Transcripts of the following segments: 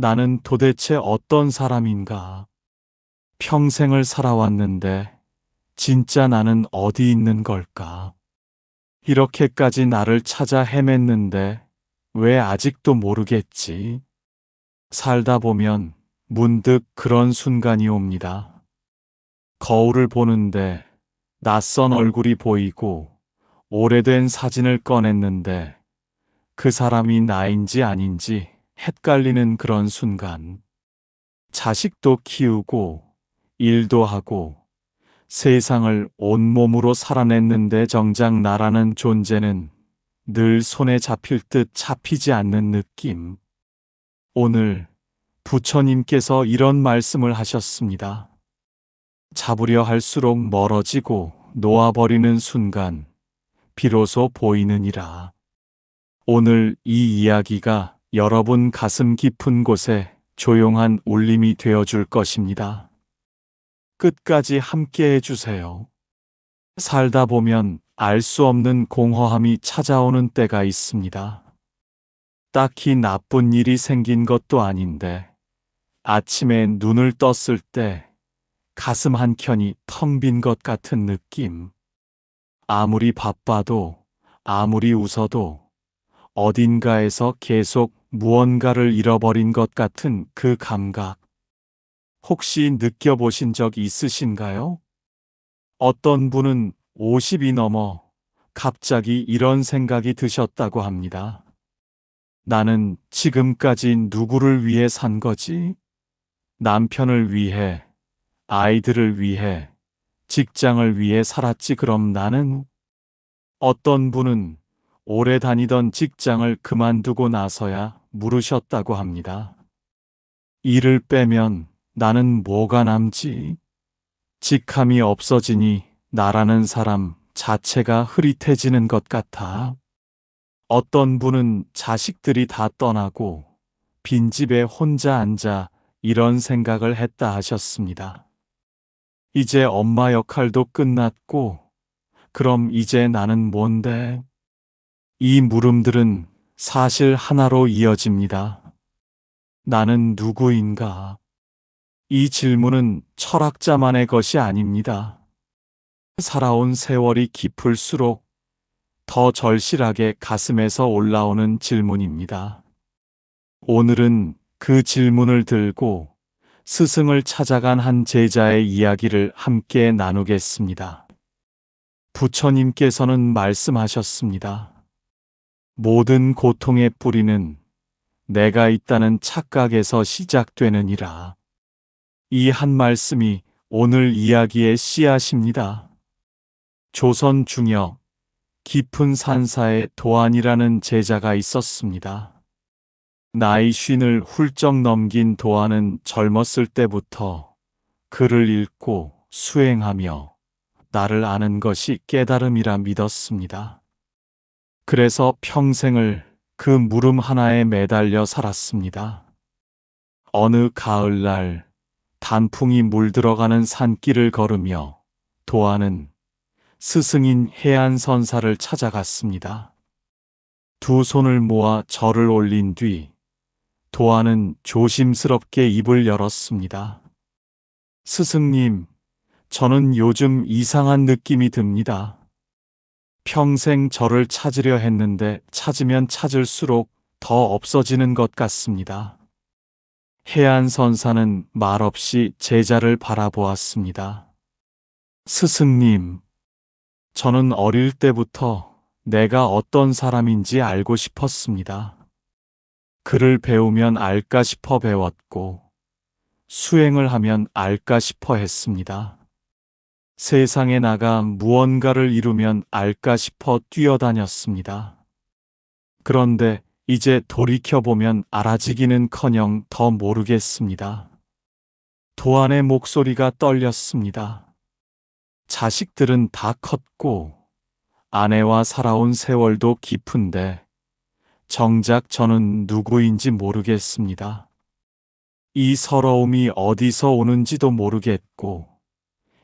나는 도대체 어떤 사람인가? 평생을 살아왔는데 진짜 나는 어디 있는 걸까? 이렇게까지 나를 찾아 헤맸는데 왜 아직도 모르겠지? 살다 보면 문득 그런 순간이 옵니다. 거울을 보는데 낯선 얼굴이 보이고 오래된 사진을 꺼냈는데 그 사람이 나인지 아닌지 헷갈리는 그런 순간. 자식도 키우고 일도 하고 세상을 온몸으로 살아냈는데 정작 나라는 존재는 늘 손에 잡힐 듯 잡히지 않는 느낌. 오늘 부처님께서 이런 말씀을 하셨습니다. 잡으려 할수록 멀어지고 놓아버리는 순간 비로소 보이느니라. 오늘 이 이야기가 여러분 가슴 깊은 곳에 조용한 울림이 되어줄 것입니다. 끝까지 함께 해주세요. 살다 보면 알 수 없는 공허함이 찾아오는 때가 있습니다. 딱히 나쁜 일이 생긴 것도 아닌데 아침에 눈을 떴을 때 가슴 한켠이 텅 빈 것 같은 느낌. 아무리 바빠도 아무리 웃어도 어딘가에서 계속 무언가를 잃어버린 것 같은 그 감각. 혹시 느껴보신 적 있으신가요? 어떤 분은 50이 넘어 갑자기 이런 생각이 드셨다고 합니다. 나는 지금까지 누구를 위해 산 거지? 남편을 위해, 아이들을 위해, 직장을 위해 살았지. 그럼 나는? 어떤 분은 오래 다니던 직장을 그만두고 나서야 물으셨다고 합니다. 일을 빼면 나는 뭐가 남지? 직함이 없어지니 나라는 사람 자체가 흐릿해지는 것 같아. 어떤 분은 자식들이 다 떠나고 빈집에 혼자 앉아 이런 생각을 했다 하셨습니다. 이제 엄마 역할도 끝났고, 그럼 이제 나는 뭔데? 이 물음들은 사실 하나로 이어집니다. 나는 누구인가? 이 질문은 철학자만의 것이 아닙니다. 살아온 세월이 깊을수록 더 절실하게 가슴에서 올라오는 질문입니다. 오늘은 그 질문을 들고 스승을 찾아간 한 제자의 이야기를 함께 나누겠습니다. 부처님께서는 말씀하셨습니다. 모든 고통의 뿌리는 내가 있다는 착각에서 시작되느니라. 이 한 말씀이 오늘 이야기의 씨앗입니다. 조선 중엽 깊은 산사에 도안이라는 제자가 있었습니다. 나이 50을 훌쩍 넘긴 도안은 젊었을 때부터 글을 읽고 수행하며 나를 아는 것이 깨달음이라 믿었습니다. 그래서 평생을 그 물음 하나에 매달려 살았습니다. 어느 가을날 단풍이 물들어가는 산길을 걸으며 도안은 스승인 해안선사를 찾아갔습니다. 두 손을 모아 절을 올린 뒤 도안은 조심스럽게 입을 열었습니다. 스승님, 저는 요즘 이상한 느낌이 듭니다. 평생 저를 찾으려 했는데 찾으면 찾을수록 더 없어지는 것 같습니다. 해안선사는 말없이 제자를 바라보았습니다. 스승님, 저는 어릴 때부터 내가 어떤 사람인지 알고 싶었습니다. 글을 배우면 알까 싶어 배웠고, 수행을 하면 알까 싶어 했습니다. 세상에 나가 무언가를 이루면 알까 싶어 뛰어다녔습니다. 그런데 이제 돌이켜보면 알아지기는커녕 더 모르겠습니다. 도안의 목소리가 떨렸습니다. 자식들은 다 컸고 아내와 살아온 세월도 깊은데 정작 저는 누구인지 모르겠습니다. 이 서러움이 어디서 오는지도 모르겠고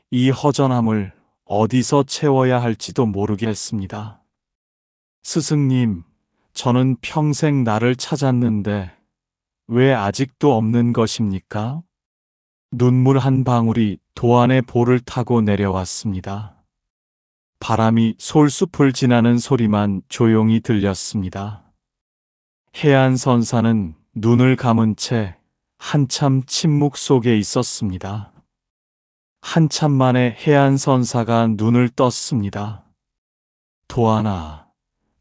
이 허전함을 어디서 채워야 할지도 모르겠습니다. 스승님, 저는 평생 나를 찾았는데 왜 아직도 없는 것입니까? 눈물 한 방울이 도안의 볼을 타고 내려왔습니다. 바람이 솔숲을 지나는 소리만 조용히 들렸습니다. 해안선사는 눈을 감은 채 한참 침묵 속에 있었습니다. 한참 만에 해안선사가 눈을 떴습니다. 도안아,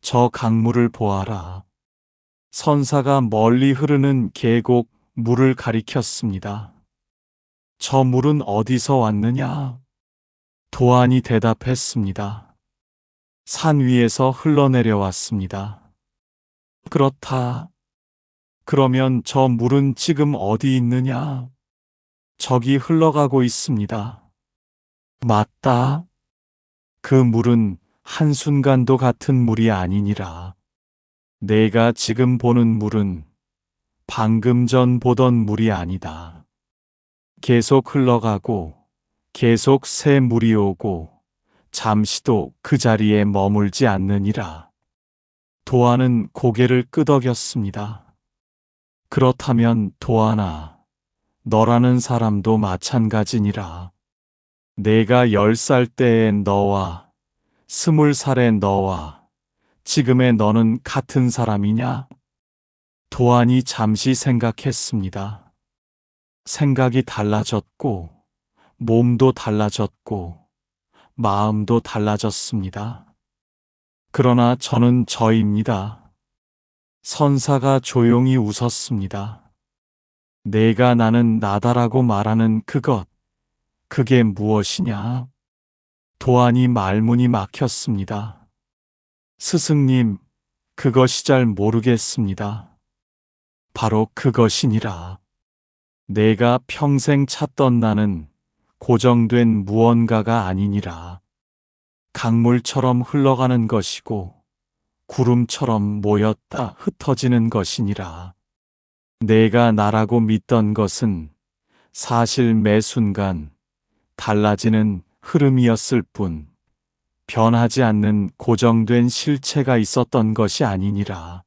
저 강물을 보아라. 선사가 멀리 흐르는 계곡 물을 가리켰습니다. 저 물은 어디서 왔느냐? 도안이 대답했습니다. 산 위에서 흘러내려왔습니다. 그렇다. 그러면 저 물은 지금 어디 있느냐? 저기 흘러가고 있습니다. 맞다. 그 물은 한순간도 같은 물이 아니니라. 내가 지금 보는 물은 방금 전 보던 물이 아니다. 계속 흘러가고 계속 새 물이 오고 잠시도 그 자리에 머물지 않느니라. 도안은 고개를 끄덕였습니다. 그렇다면 도안아, 너라는 사람도 마찬가지니라. 내가 10살 때의 너와 20살의 너와 지금의 너는 같은 사람이냐? 도안이 잠시 생각했습니다. 생각이 달라졌고, 몸도 달라졌고, 마음도 달라졌습니다. 그러나 저는 저입니다. 선사가 조용히 웃었습니다. 내가 나는 나다라고 말하는 그것, 그게 무엇이냐? 도안이 말문이 막혔습니다. 스승님, 그것이 잘 모르겠습니다. 바로 그것이니라. 내가 평생 찾던 나는 고정된 무언가가 아니니라. 강물처럼 흘러가는 것이고 구름처럼 모였다 흩어지는 것이니라. 내가 나라고 믿던 것은 사실 매 순간 달라지는 흐름이었을 뿐 변하지 않는 고정된 실체가 있었던 것이 아니니라.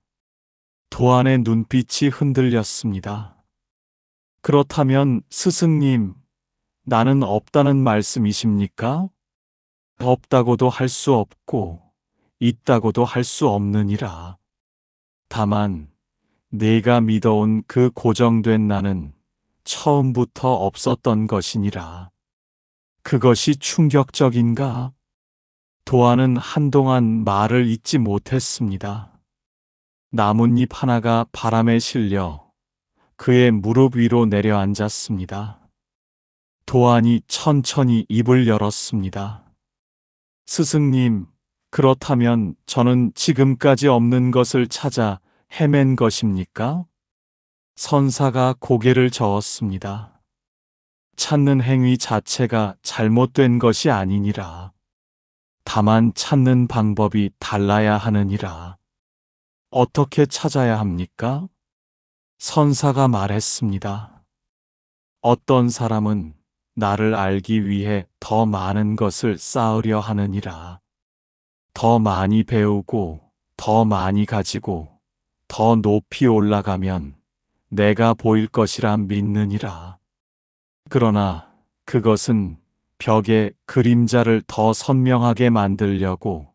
도안의 눈빛이 흔들렸습니다. 그렇다면 스승님, 나는 없다는 말씀이십니까? 없다고도 할 수 없고 있다고도 할 수 없느니라. 다만 내가 믿어온 그 고정된 나는 처음부터 없었던 것이니라. 그것이 충격적인가? 도안은 한동안 말을 잇지 못했습니다. 나뭇잎 하나가 바람에 실려 그의 무릎 위로 내려앉았습니다. 도안이 천천히 입을 열었습니다. 스승님, 그렇다면 저는 지금까지 없는 것을 찾아 헤맨 것입니까? 선사가 고개를 저었습니다. 찾는 행위 자체가 잘못된 것이 아니니라. 다만 찾는 방법이 달라야 하느니라. 어떻게 찾아야 합니까? 선사가 말했습니다. 어떤 사람은 나를 알기 위해 더 많은 것을 쌓으려 하느니라. 더 많이 배우고, 더 많이 가지고, 더 높이 올라가면 내가 보일 것이라 믿느니라. 그러나 그것은 벽에 그림자를 더 선명하게 만들려고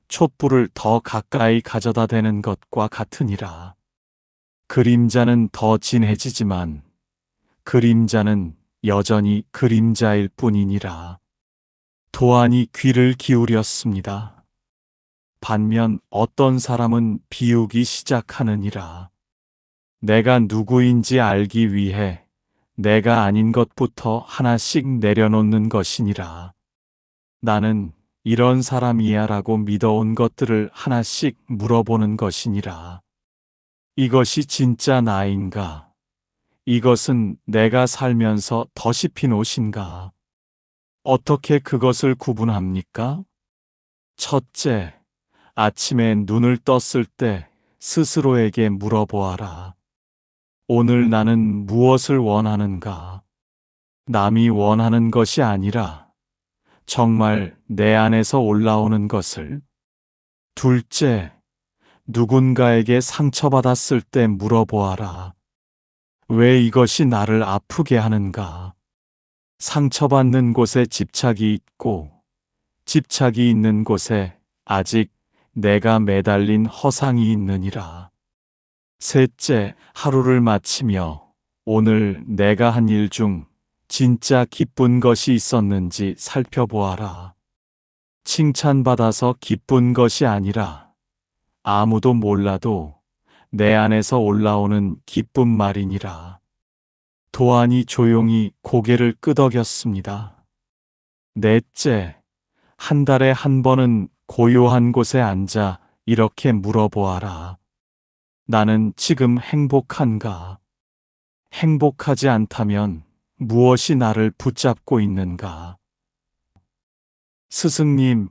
촛불을 더 가까이 가져다 대는 것과 같으니라. 그림자는 더 진해지지만 그림자는 여전히 그림자일 뿐이니라. 도안이 귀를 기울였습니다. 반면 어떤 사람은 비우기 시작하느니라. 내가 누구인지 알기 위해 내가 아닌 것부터 하나씩 내려놓는 것이니라. 나는 이런 사람이야 라고 믿어온 것들을 하나씩 물어보는 것이니라. 이것이 진짜 나인가? 이것은 내가 살면서 덧입힌 옷인가? 어떻게 그것을 구분합니까? 첫째, 아침에 눈을 떴을 때 스스로에게 물어보아라. 오늘 나는 무엇을 원하는가? 남이 원하는 것이 아니라 정말 내 안에서 올라오는 것을. 둘째, 누군가에게 상처받았을 때 물어보아라. 왜 이것이 나를 아프게 하는가? 상처받는 곳에 집착이 있고, 집착이 있는 곳에 아직 내가 매달린 허상이 있느니라. 셋째, 하루를 마치며 오늘 내가 한 일 중 진짜 기쁜 것이 있었는지 살펴보아라. 칭찬받아서 기쁜 것이 아니라 아무도 몰라도 내 안에서 올라오는 기쁜 말이니라. 도안이 조용히 고개를 끄덕였습니다. 넷째, 한 달에 한 번은 고요한 곳에 앉아 이렇게 물어보아라. 나는 지금 행복한가? 행복하지 않다면 무엇이 나를 붙잡고 있는가? 스승님,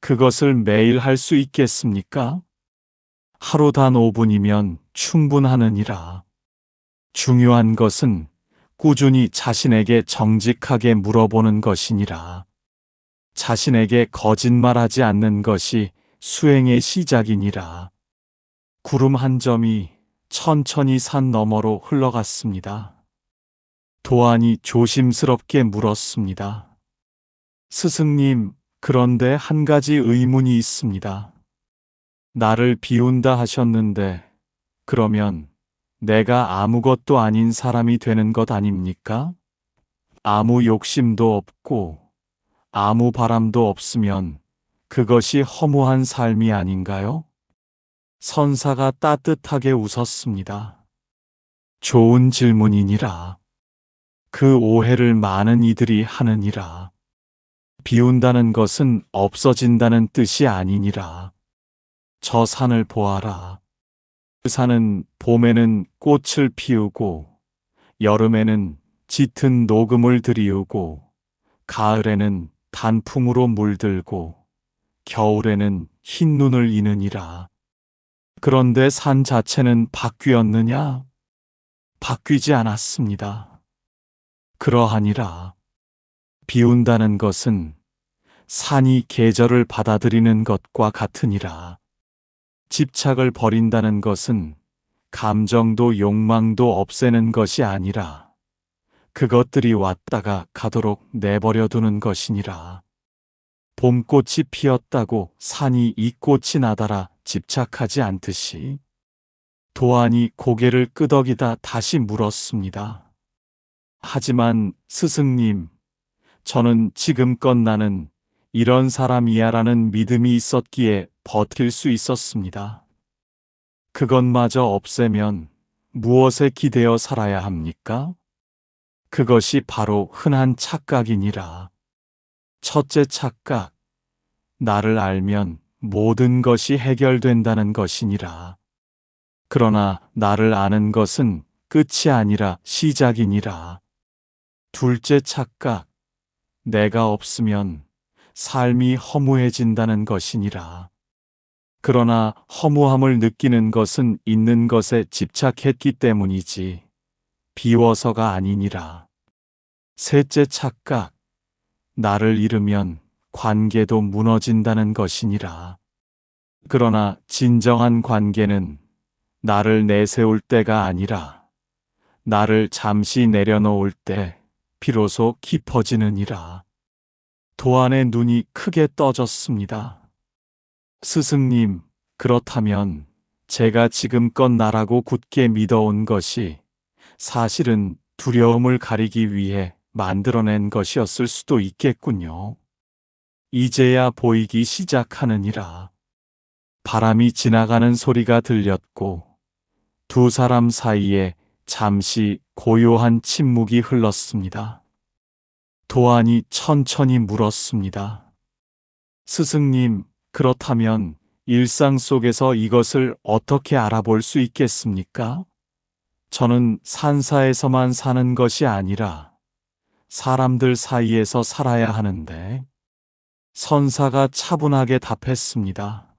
그것을 매일 할 수 있겠습니까? 하루 단 5분이면 충분하느니라. 중요한 것은 꾸준히 자신에게 정직하게 물어보는 것이니라. 자신에게 거짓말하지 않는 것이 수행의 시작이니라. 구름 한 점이 천천히 산 너머로 흘러갔습니다. 도안이 조심스럽게 물었습니다. 스승님, 그런데 한 가지 의문이 있습니다. 나를 비운다 하셨는데, 그러면 내가 아무것도 아닌 사람이 되는 것 아닙니까? 아무 욕심도 없고, 아무 바람도 없으면 그것이 허무한 삶이 아닌가요? 선사가 따뜻하게 웃었습니다. 좋은 질문이니라. 그 오해를 많은 이들이 하느니라. 비운다는 것은 없어진다는 뜻이 아니니라. 저 산을 보아라. 그 산은 봄에는 꽃을 피우고, 여름에는 짙은 녹음을 들이우고, 가을에는 단풍으로 물들고, 겨울에는 흰 눈을 이느니라. 그런데 산 자체는 바뀌었느냐? 바뀌지 않았습니다. 그러하니라. 비운다는 것은 산이 계절을 받아들이는 것과 같으니라. 집착을 버린다는 것은 감정도 욕망도 없애는 것이 아니라 그것들이 왔다가 가도록 내버려 두는 것이니라. 봄꽃이 피었다고 산이 이 꽃이 나다라 집착하지 않듯이. 도안이 고개를 끄덕이다 다시 물었습니다. 하지만 스승님, 저는 지금껏 나는 이런 사람이야라는 믿음이 있었기에 버틸 수 있었습니다. 그것마저 없애면 무엇에 기대어 살아야 합니까? 그것이 바로 흔한 착각이니라. 첫째 착각, 나를 알면 모든 것이 해결된다는 것이니라. 그러나 나를 아는 것은 끝이 아니라 시작이니라. 둘째 착각, 내가 없으면 삶이 허무해진다는 것이니라. 그러나 허무함을 느끼는 것은 있는 것에 집착했기 때문이지 비워서가 아니니라. 셋째 착각, 나를 잃으면 관계도 무너진다는 것이니라. 그러나 진정한 관계는 나를 내세울 때가 아니라 나를 잠시 내려놓을 때 비로소 깊어지느니라. 도안의 눈이 크게 떠졌습니다. 스승님, 그렇다면 제가 지금껏 나라고 굳게 믿어온 것이 사실은 두려움을 가리기 위해 만들어낸 것이었을 수도 있겠군요. 이제야 보이기 시작하느니라. 바람이 지나가는 소리가 들렸고 두 사람 사이에 잠시 고요한 침묵이 흘렀습니다. 도안이 천천히 물었습니다. 스승님, 그렇다면 일상 속에서 이것을 어떻게 알아볼 수 있겠습니까? 저는 산사에서만 사는 것이 아니라 사람들 사이에서 살아야 하는데. 선사가 차분하게 답했습니다.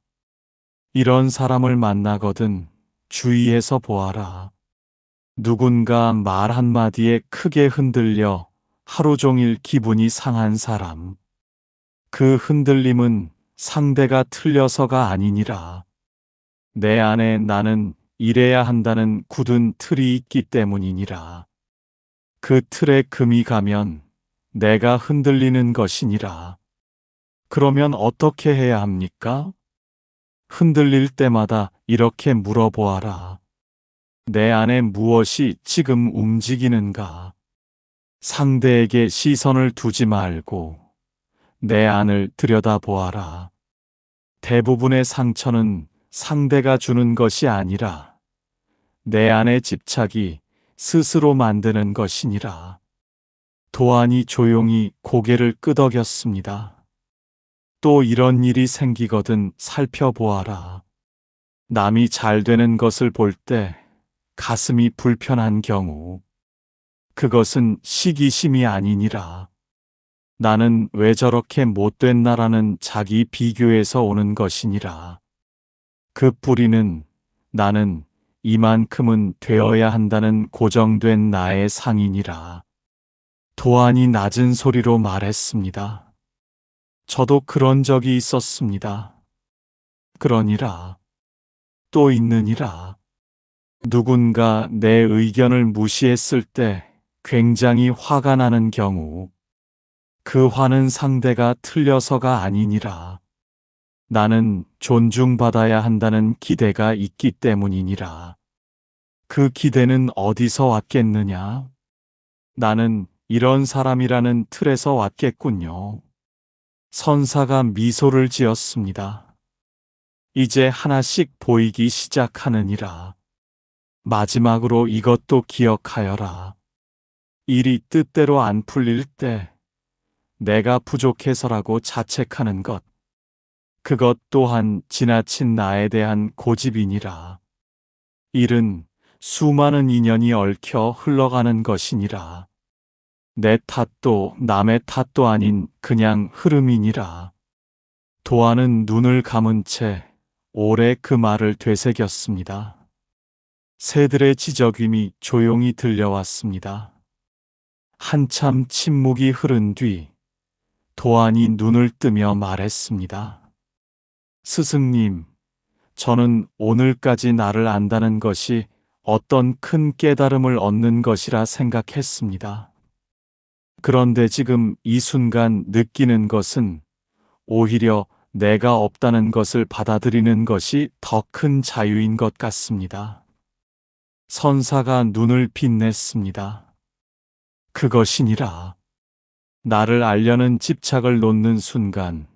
이런 사람을 만나거든 주의해서 보아라. 누군가 말 한마디에 크게 흔들려 하루 종일 기분이 상한 사람. 그 흔들림은 상대가 틀려서가 아니니라. 내 안에 나는 이래야 한다는 굳은 틀이 있기 때문이니라. 그 틀에 금이 가면 내가 흔들리는 것이니라. 그러면 어떻게 해야 합니까? 흔들릴 때마다 이렇게 물어보아라. 내 안에 무엇이 지금 움직이는가? 상대에게 시선을 두지 말고 내 안을 들여다보아라. 대부분의 상처는 상대가 주는 것이 아니라 내 안의 집착이 스스로 만드는 것이니라. 도안이 조용히 고개를 끄덕였습니다. 또 이런 일이 생기거든 살펴보아라. 남이 잘 되는 것을 볼 때 가슴이 불편한 경우, 그것은 시기심이 아니니라. 나는 왜 저렇게 못됐나라는 자기 비교에서 오는 것이니라. 그 뿌리는 나는 이만큼은 되어야 한다는 고정된 나의 상이니라. 도안이 낮은 소리로 말했습니다. 저도 그런 적이 있었습니다. 그러니라. 또 있느니라. 누군가 내 의견을 무시했을 때 굉장히 화가 나는 경우, 그 화는 상대가 틀려서가 아니니라. 나는 존중받아야 한다는 기대가 있기 때문이니라. 그 기대는 어디서 왔겠느냐? 나는 이런 사람이라는 틀에서 왔겠군요. 선사가 미소를 지었습니다. 이제 하나씩 보이기 시작하느니라. 마지막으로 이것도 기억하여라. 일이 뜻대로 안 풀릴 때 내가 부족해서라고 자책하는 것, 그것 또한 지나친 나에 대한 고집이니라. 일은 수많은 인연이 얽혀 흘러가는 것이니라. 내 탓도 남의 탓도 아닌 그냥 흐름이니라. 도안은 눈을 감은 채 오래 그 말을 되새겼습니다. 새들의 지저귀이 조용히 들려왔습니다. 한참 침묵이 흐른 뒤 도안이 눈을 뜨며 말했습니다. 스승님, 저는 오늘까지 나를 안다는 것이 어떤 큰 깨달음을 얻는 것이라 생각했습니다. 그런데 지금 이 순간 느끼는 것은 오히려 내가 없다는 것을 받아들이는 것이 더 큰 자유인 것 같습니다. 선사가 눈을 빛냈습니다. 그것이니라. 나를 알려는 집착을 놓는 순간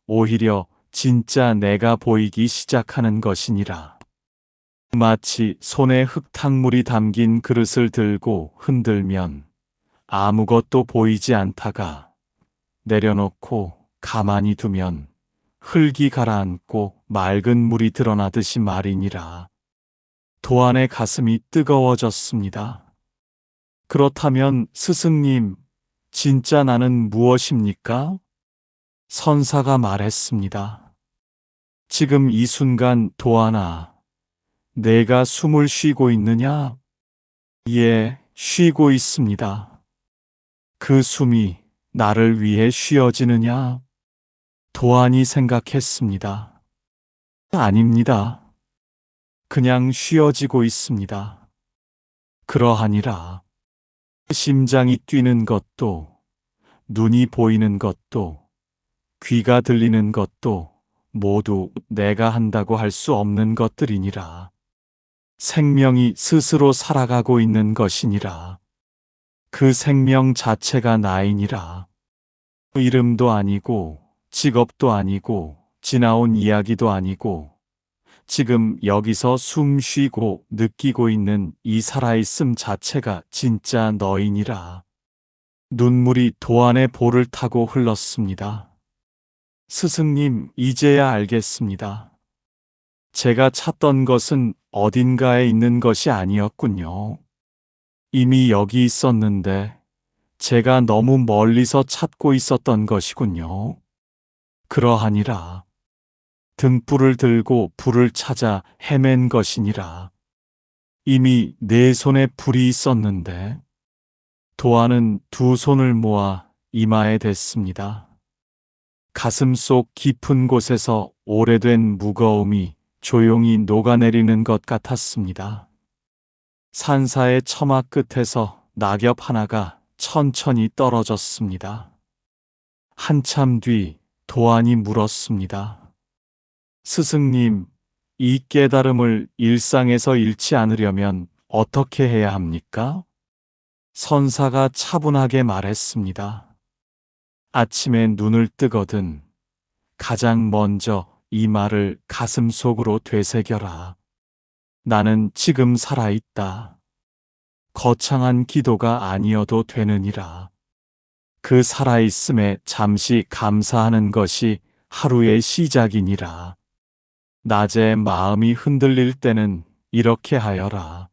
오히려 진짜 내가 보이기 시작하는 것이니라. 마치 손에 흙탕물이 담긴 그릇을 들고 흔들면 아무것도 보이지 않다가 내려놓고 가만히 두면 흙이 가라앉고 맑은 물이 드러나듯이 말이니라. 도안의 가슴이 뜨거워졌습니다. 그렇다면 스승님, 진짜 나는 무엇입니까? 선사가 말했습니다. 지금 이 순간 도안아, 내가 숨을 쉬고 있느냐? 예, 쉬고 있습니다. 그 숨이 나를 위해 쉬어지느냐? 도안이 생각했습니다. 아닙니다. 그냥 쉬어지고 있습니다. 그러하니라. 심장이 뛰는 것도, 눈이 보이는 것도, 귀가 들리는 것도 모두 내가 한다고 할 수 없는 것들이니라. 생명이 스스로 살아가고 있는 것이니라. 그 생명 자체가 나이니라. 이름도 아니고 직업도 아니고 지나온 이야기도 아니고 지금 여기서 숨 쉬고 느끼고 있는 이 살아있음 자체가 진짜 너이니라. 눈물이 도안의 볼을 타고 흘렀습니다. 스승님, 이제야 알겠습니다. 제가 찾던 것은 어딘가에 있는 것이 아니었군요. 이미 여기 있었는데 제가 너무 멀리서 찾고 있었던 것이군요. 그러하니라. 등불을 들고 불을 찾아 헤맨 것이니라. 이미 내 손에 불이 있었는데 도안은 두 손을 모아 이마에 댔습니다. 가슴 속 깊은 곳에서 오래된 무거움이 조용히 녹아내리는 것 같았습니다. 산사의 처마 끝에서 낙엽 하나가 천천히 떨어졌습니다. 한참 뒤 도안이 물었습니다. 스승님, 이 깨달음을 일상에서 잃지 않으려면 어떻게 해야 합니까? 선사가 차분하게 말했습니다. 아침에 눈을 뜨거든 가장 먼저 이 말을 가슴속으로 되새겨라. 나는 지금 살아있다. 거창한 기도가 아니어도 되느니라. 그 살아있음에 잠시 감사하는 것이 하루의 시작이니라. 낮에 마음이 흔들릴 때는 이렇게 하여라.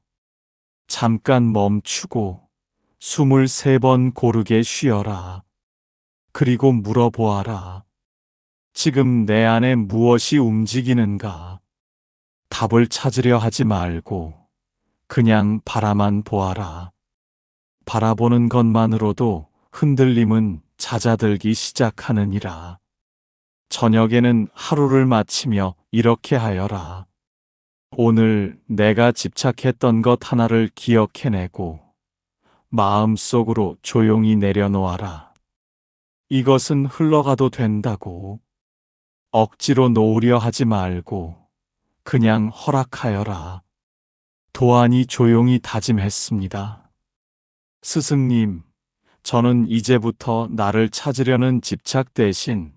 잠깐 멈추고 숨을 3번 고르게 쉬어라. 그리고 물어보아라. 지금 내 안에 무엇이 움직이는가? 답을 찾으려 하지 말고 그냥 바라만 보아라. 바라보는 것만으로도 흔들림은 잦아들기 시작하느니라. 저녁에는 하루를 마치며 이렇게 하여라. 오늘 내가 집착했던 것 하나를 기억해내고 마음속으로 조용히 내려놓아라. 이것은 흘러가도 된다고. 억지로 놓으려 하지 말고 그냥 허락하여라. 도안이 조용히 다짐했습니다. 스승님, 저는 이제부터 나를 찾으려는 집착 대신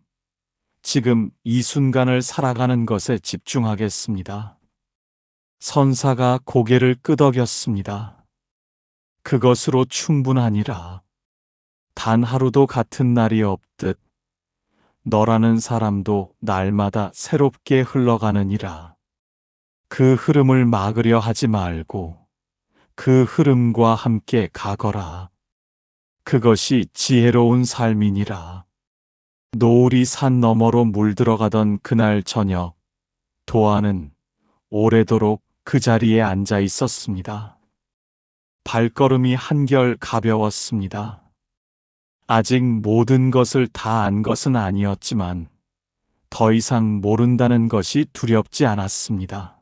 지금 이 순간을 살아가는 것에 집중하겠습니다. 선사가 고개를 끄덕였습니다. 그것으로 충분하니라. 단 하루도 같은 날이 없듯 너라는 사람도 날마다 새롭게 흘러가느니라. 그 흐름을 막으려 하지 말고 그 흐름과 함께 가거라. 그것이 지혜로운 삶이니라. 노을이 산 너머로 물들어가던 그날 저녁, 도안은 오래도록 그 자리에 앉아 있었습니다. 발걸음이 한결 가벼웠습니다. 아직 모든 것을 다 안 것은 아니었지만 더 이상 모른다는 것이 두렵지 않았습니다.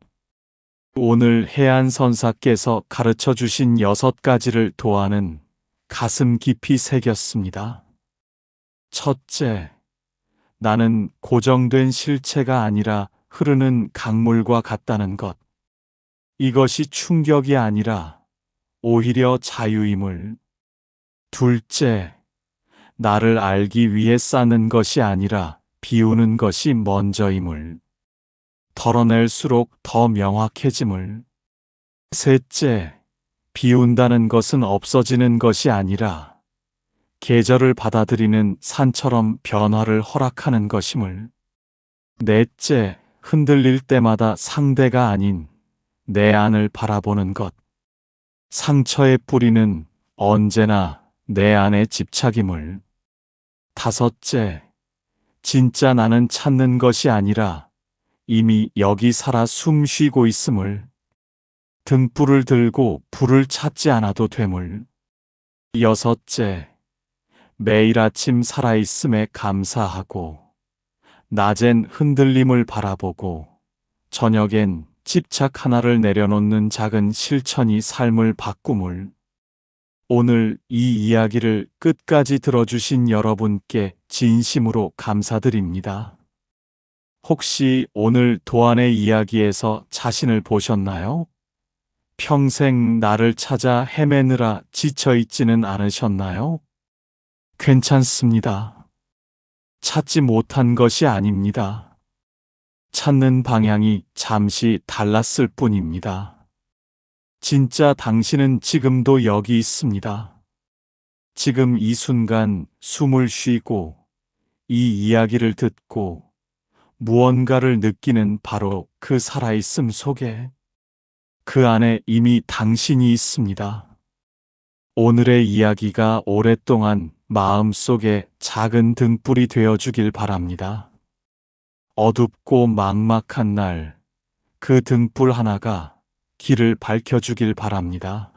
오늘 해안 선사께서 가르쳐 주신 6가지를 도안은 가슴 깊이 새겼습니다. 첫째, 나는 고정된 실체가 아니라 흐르는 강물과 같다는 것. 이것이 충격이 아니라 오히려 자유임을. 둘째, 나를 알기 위해 쌓는 것이 아니라 비우는 것이 먼저임을. 덜어낼수록 더 명확해짐을. 셋째, 비운다는 것은 없어지는 것이 아니라 계절을 받아들이는 산처럼 변화를 허락하는 것임을. 넷째, 흔들릴 때마다 상대가 아닌 내 안을 바라보는 것. 상처의 뿌리는 언제나 내 안의 집착임을. 다섯째, 진짜 나는 찾는 것이 아니라 이미 여기 살아 숨 쉬고 있음을. 등불을 들고 불을 찾지 않아도 됨을. 여섯째, 매일 아침 살아있음에 감사하고 낮엔 흔들림을 바라보고 저녁엔 집착 하나를 내려놓는 작은 실천이 삶을 바꿈을. 오늘 이 이야기를 끝까지 들어주신 여러분께 진심으로 감사드립니다. 혹시 오늘 도안의 이야기에서 자신을 보셨나요? 평생 나를 찾아 헤매느라 지쳐있지는 않으셨나요? 괜찮습니다. 찾지 못한 것이 아닙니다. 찾는 방향이 잠시 달랐을 뿐입니다. 진짜 당신은 지금도 여기 있습니다. 지금 이 순간 숨을 쉬고 이 이야기를 듣고 무언가를 느끼는 바로 그 살아있음 속에 그 안에 이미 당신이 있습니다. 오늘의 이야기가 오랫동안 마음속에 작은 등불이 되어주길 바랍니다. 어둡고 막막한 날, 그 등불 하나가 길을 밝혀주길 바랍니다.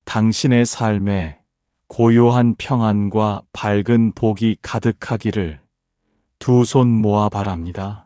당신의 삶에 고요한 평안과 밝은 복이 가득하기를 두 손 모아 바랍니다.